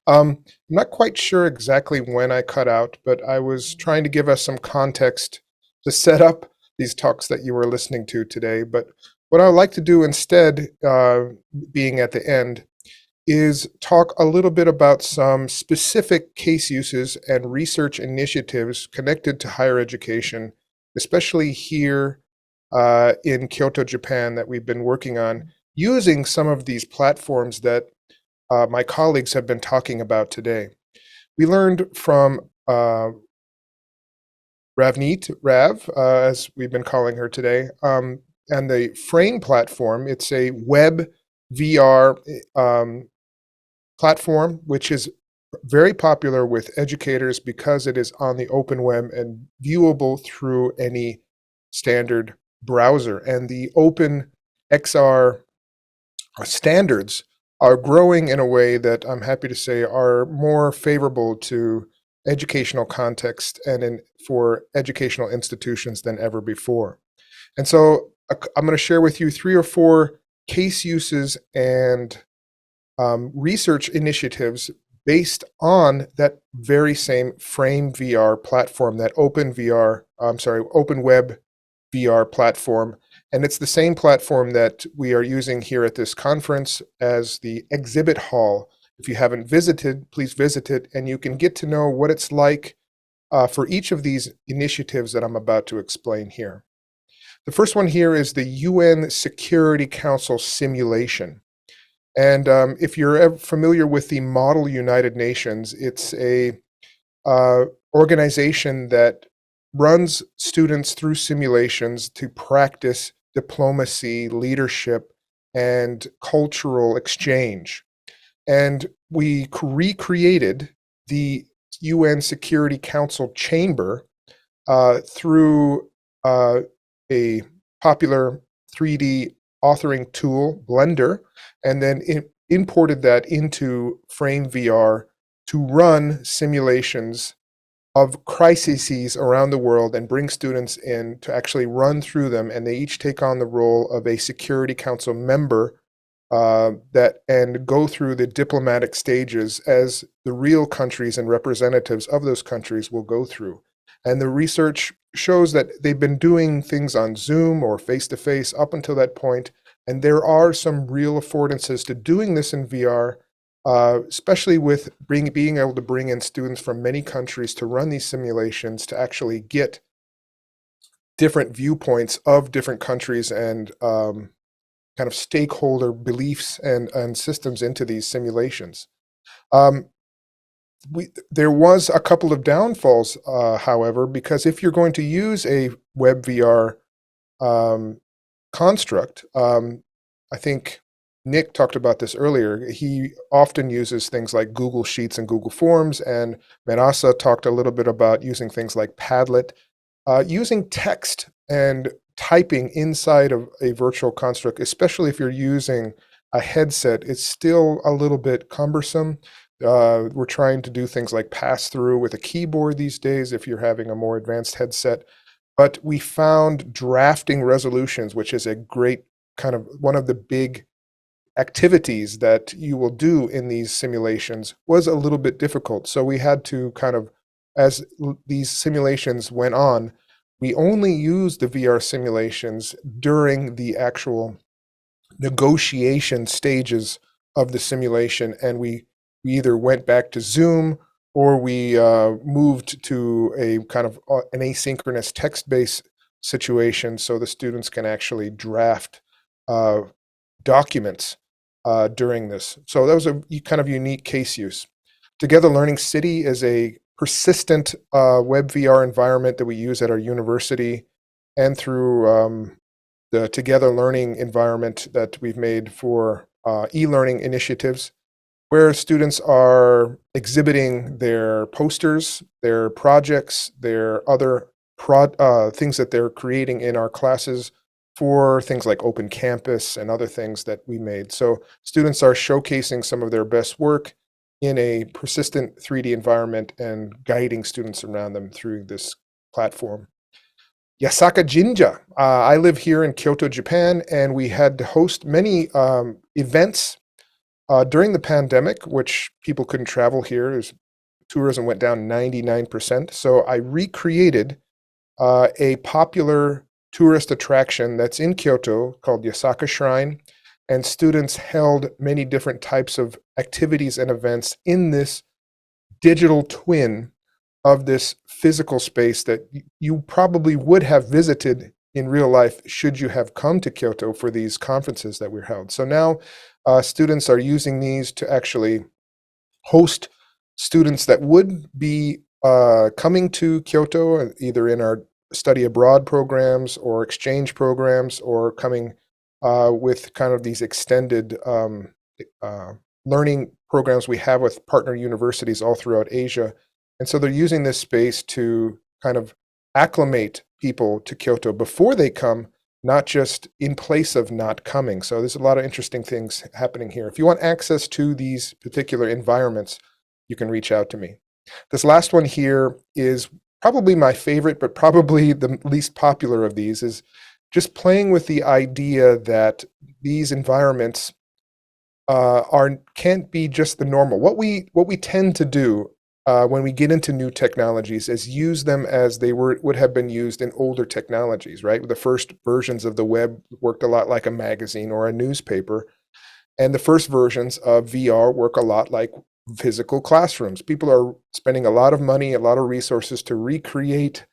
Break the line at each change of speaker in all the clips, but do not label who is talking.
I'm not quite sure exactly when I cut out, but I was trying to give us some context to set up these talks that you were listening to today. But what I would like to do instead, being at the end, is talk a little bit about some specific case uses and research initiatives connected to higher education, especially here in Kyoto, Japan, that we've been working on using some of these platforms that my colleagues have been talking about today. We learned from Rav, as we've been calling her today, and the Frame platform. It's a web VR platform, which is very popular with educators because it is on the open web and viewable through any standard browser. And the open XR standards are growing in a way that I'm happy to say are more favorable to educational context and for educational institutions than ever before. And so I'm going to share with you 3 or 4 case uses and research initiatives based on that very same Frame VR platform, that Open Web VR platform. And it's the same platform that we are using here at this conference as the exhibit hall. If you haven't visited, please visit it, and you can get to know what it's like for each of these initiatives that I'm about to explain here. The first one here is the UN Security Council simulation. And if you're familiar with the Model United Nations, it's a organization that runs students through simulations to practice diplomacy, leadership, and cultural exchange. And we recreated the UN Security Council chamber through a popular 3D authoring tool, Blender, and then imported that into Frame VR to run simulations of crises around the world and bring students in to actually run through them. And they each take on the role of a Security Council member and go through the diplomatic stages as the real countries and representatives of those countries will go through. And the research shows that they've been doing things on Zoom or face-to-face up until that point, and there are some real affordances to doing this in VR, especially with being able to bring in students from many countries to run these simulations to actually get different viewpoints of different countries and kind of stakeholder beliefs and systems into these simulations. There was a couple of downfalls, however, because if you're going to use a web VR construct, I think Nick talked about this earlier. He often uses things like Google Sheets and Google Forms, and Merasa talked a little bit about using things like Padlet. Using text and typing inside of a virtual construct, especially if you're using a headset, it's still a little bit cumbersome. We're trying to do things like pass through with a keyboard these days if you're having a more advanced headset. But we found drafting resolutions, which is a great kind of one of the big activities that you will do in these simulations, was a little bit difficult. So we had to kind of, as these simulations went on, we only used the VR simulations during the actual negotiation stages of the simulation, and we either went back to Zoom or we moved to a kind of an asynchronous text-based situation so the students can actually draft documents during this. So that was a kind of unique case use. Together Learning City is a persistent web VR environment that we use at our university and through the Together Learning environment that we've made for e-learning initiatives, where students are exhibiting their posters, their projects, their other things that they're creating in our classes for things like Open Campus and other things that we made. So students are showcasing some of their best work in a persistent 3D environment and guiding students around them through this platform. YASAKA Jinja. I live here in Kyoto, Japan, and we had to host many events During the pandemic, which people couldn't travel here, tourism went down 99%. So I recreated a popular tourist attraction that's in Kyoto called YASAKA Shrine, and students held many different types of activities and events in this digital twin of this physical space that you probably would have visited in real life should you have come to Kyoto for these conferences that were held. So now students are using these to actually host students that would be coming to Kyoto, either in our study abroad programs or exchange programs, or coming with kind of these extended uh, learning programs we have with partner universities all throughout Asia. And so they're using this space to kind of acclimate people to Kyoto before they come, not just in place of not coming. So there's a lot of interesting things happening here. If you want access to these particular environments, you can reach out to me. This last one here is probably my favorite, but probably the least popular of these, is just playing with the idea that these environments can't be just the normal. What we tend to do when we get into new technologies is use them as they would have been used in older technologies, right? The first versions of the web worked a lot like a magazine or a newspaper, and the first versions of VR work a lot like physical classrooms. People are spending a lot of money, a lot of resources to recreate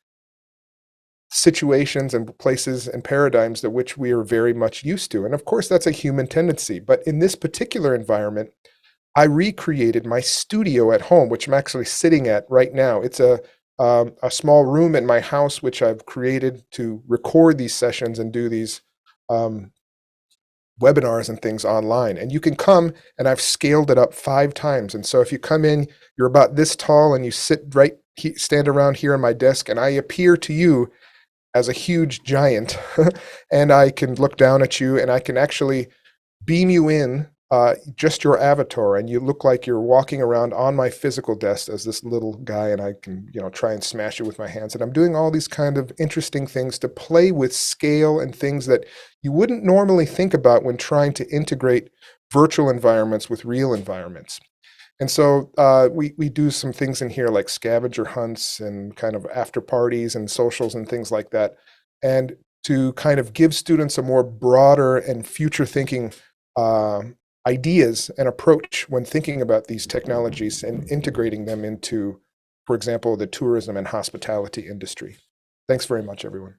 situations and places and paradigms that which we are very much used to. And of course, that's a human tendency. But in this particular environment, I recreated my studio at home, which I'm actually sitting at right now. It's a small room in my house, which I've created to record these sessions and do these webinars and things online. And you can come, and I've scaled it up 5 times. And so if you come in, you're about this tall, and you stand around here on my desk, and I appear to you as a huge giant, and I can look down at you, and I can actually beam you in just your avatar, and you look like you're walking around on my physical desk as this little guy, and I can, try and smash it with my hands. And I'm doing all these kind of interesting things to play with scale and things that you wouldn't normally think about when trying to integrate virtual environments with real environments. And so we do some things in here like scavenger hunts and kind of after parties and socials and things like that. And to kind of give students a more broader and future thinking ideas and approach when thinking about these technologies and integrating them into, for example, the tourism and hospitality industry. Thanks very much, everyone.